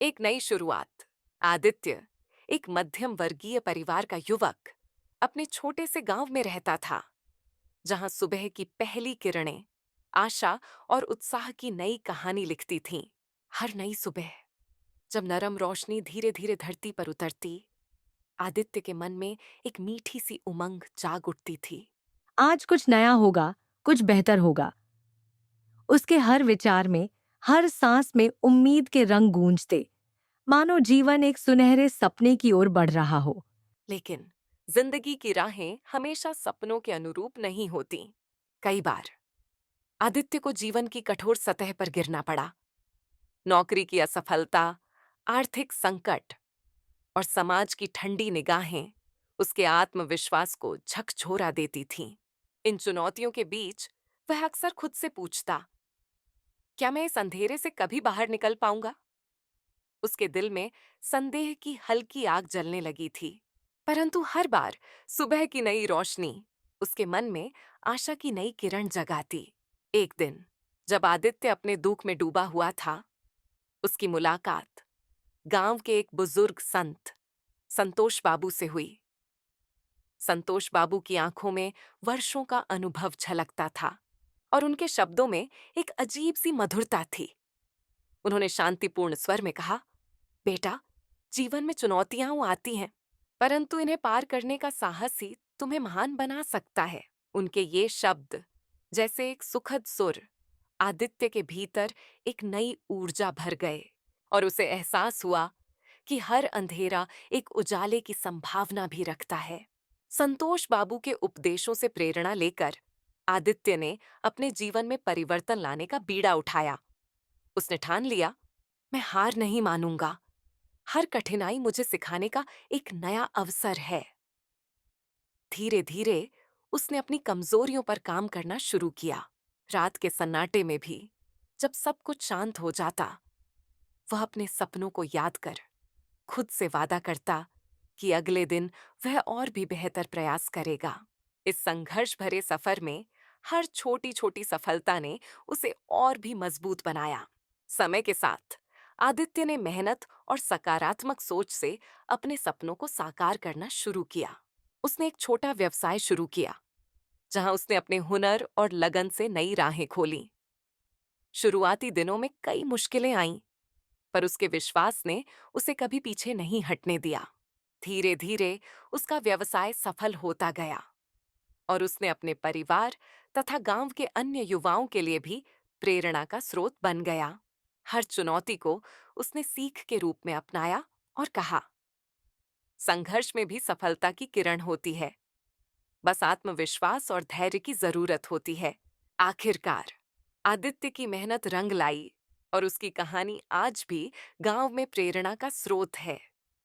एक नई शुरुआत। आदित्य, एक मध्यम वर्गीय परिवार का युवक, अपने छोटे से गांव में रहता था, जहां सुबह की पहली किरणें आशा और उत्साह की नई कहानी लिखती थीं। हर नई सुबह जब नरम रोशनी धीरे धीरे धरती पर उतरती, आदित्य के मन में एक मीठी सी उमंग जाग उठती थी। आज कुछ नया होगा, कुछ बेहतर होगा। उसके हर विचार में, हर सांस में उम्मीद के रंग गूंजते, मानो जीवन एक सुनहरे सपने की ओर बढ़ रहा हो। लेकिन जिंदगी की राहें हमेशा सपनों के अनुरूप नहीं होती। कई बार आदित्य को जीवन की कठोर सतह पर गिरना पड़ा। नौकरी की असफलता, आर्थिक संकट और समाज की ठंडी निगाहें उसके आत्मविश्वास को झकझोरा देती थीं। इन चुनौतियों के बीच वह अक्सर खुद से पूछता, क्या मैं इस अंधेरे से कभी बाहर निकल पाऊंगा? उसके दिल में संदेह की हल्की आग जलने लगी थी। परंतु हर बार सुबह की नई रोशनी उसके मन में आशा की नई किरण जगाती। एक दिन जब आदित्य अपने दुख में डूबा हुआ था, उसकी मुलाकात गांव के एक बुजुर्ग संत संतोष बाबू से हुई। संतोष बाबू की आंखों में वर्षों का अनुभव झलकता था और उनके शब्दों में एक अजीब सी मधुरता थी। उन्होंने शांतिपूर्ण स्वर में कहा, बेटा, जीवन में चुनौतियां आती हैं, परंतु इन्हें पार करने का साहस ही तुम्हें महान बना सकता है। उनके ये शब्द जैसे एक सुखद सुर आदित्य के भीतर एक नई ऊर्जा भर गए और उसे एहसास हुआ कि हर अंधेरा एक उजाले की संभावना भी रखता है। संतोष बाबू के उपदेशों से प्रेरणा लेकर आदित्य ने अपने जीवन में परिवर्तन लाने का बीड़ा उठाया। उसने ठान लिया, मैं हार नहीं मानूंगा। हर कठिनाई मुझे सिखाने का एक नया अवसर है। धीरे धीरे उसने अपनी कमजोरियों पर काम करना शुरू किया। रात के सन्नाटे में भी जब सब कुछ शांत हो जाता, वह अपने सपनों को याद कर खुद से वादा करता कि अगले दिन वह और भी बेहतर प्रयास करेगा। इस संघर्ष भरे सफर में हर छोटी छोटी सफलता ने उसे और भी मजबूत बनाया। समय के साथ आदित्य ने मेहनत और सकारात्मक सोच से अपने सपनों को साकार करना शुरू किया। उसने एक छोटा व्यवसाय शुरू किया, जहां उसने अपने हुनर और लगन से नई राहें खोली। शुरुआती दिनों में कई मुश्किलें आईं, पर उसके विश्वास ने उसे कभी पीछे नहीं हटने दिया। धीरे धीरे उसका व्यवसाय सफल होता गया और उसने अपने परिवार तथा गांव के अन्य युवाओं के लिए भी प्रेरणा का स्रोत बन गया। हर चुनौती को उसने सीख के रूप में अपनाया और कहा, संघर्ष में भी सफलता की किरण होती है, बस आत्मविश्वास और धैर्य की जरूरत होती है। आखिरकार आदित्य की मेहनत रंग लाई और उसकी कहानी आज भी गांव में प्रेरणा का स्रोत है।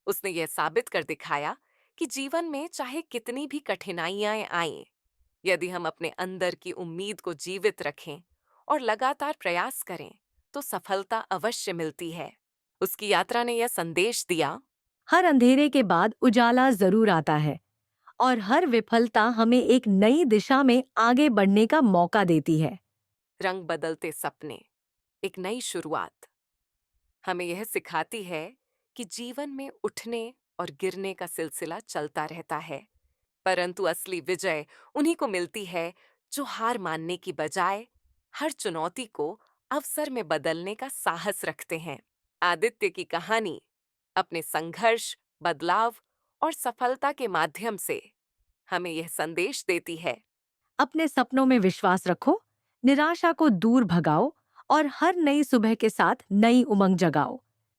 उसने यह साबित कर दिखाया कि जीवन में चाहे कितनी भी कठिनाइयां आएं, यदि हम अपने अंदर की उम्मीद को जीवित रखें और लगातार प्रयास करें, तो सफलता अवश्य मिलती है। उसकी यात्रा ने यह संदेश दिया, हर अंधेरे के बाद उजाला जरूर आता है और हर विफलता हमें एक नई दिशा में आगे बढ़ने का मौका देती है। रंग बदलते सपने, एक नई शुरुआत हमें यह सिखाती है कि जीवन में उठने और गिरने का सिलसिला चलता रहता है, परंतु असली विजय उन्हीं को मिलती है जो हार मानने की बजाय हर चुनौती को अवसर में बदलने का साहस रखते हैं। आदित्य की कहानी अपने संघर्ष, बदलाव और सफलता के माध्यम से हमें यह संदेश देती है, अपने सपनों में विश्वास रखो, निराशा को दूर भगाओ और हर नई सुबह के साथ नई उमंग जगाओ।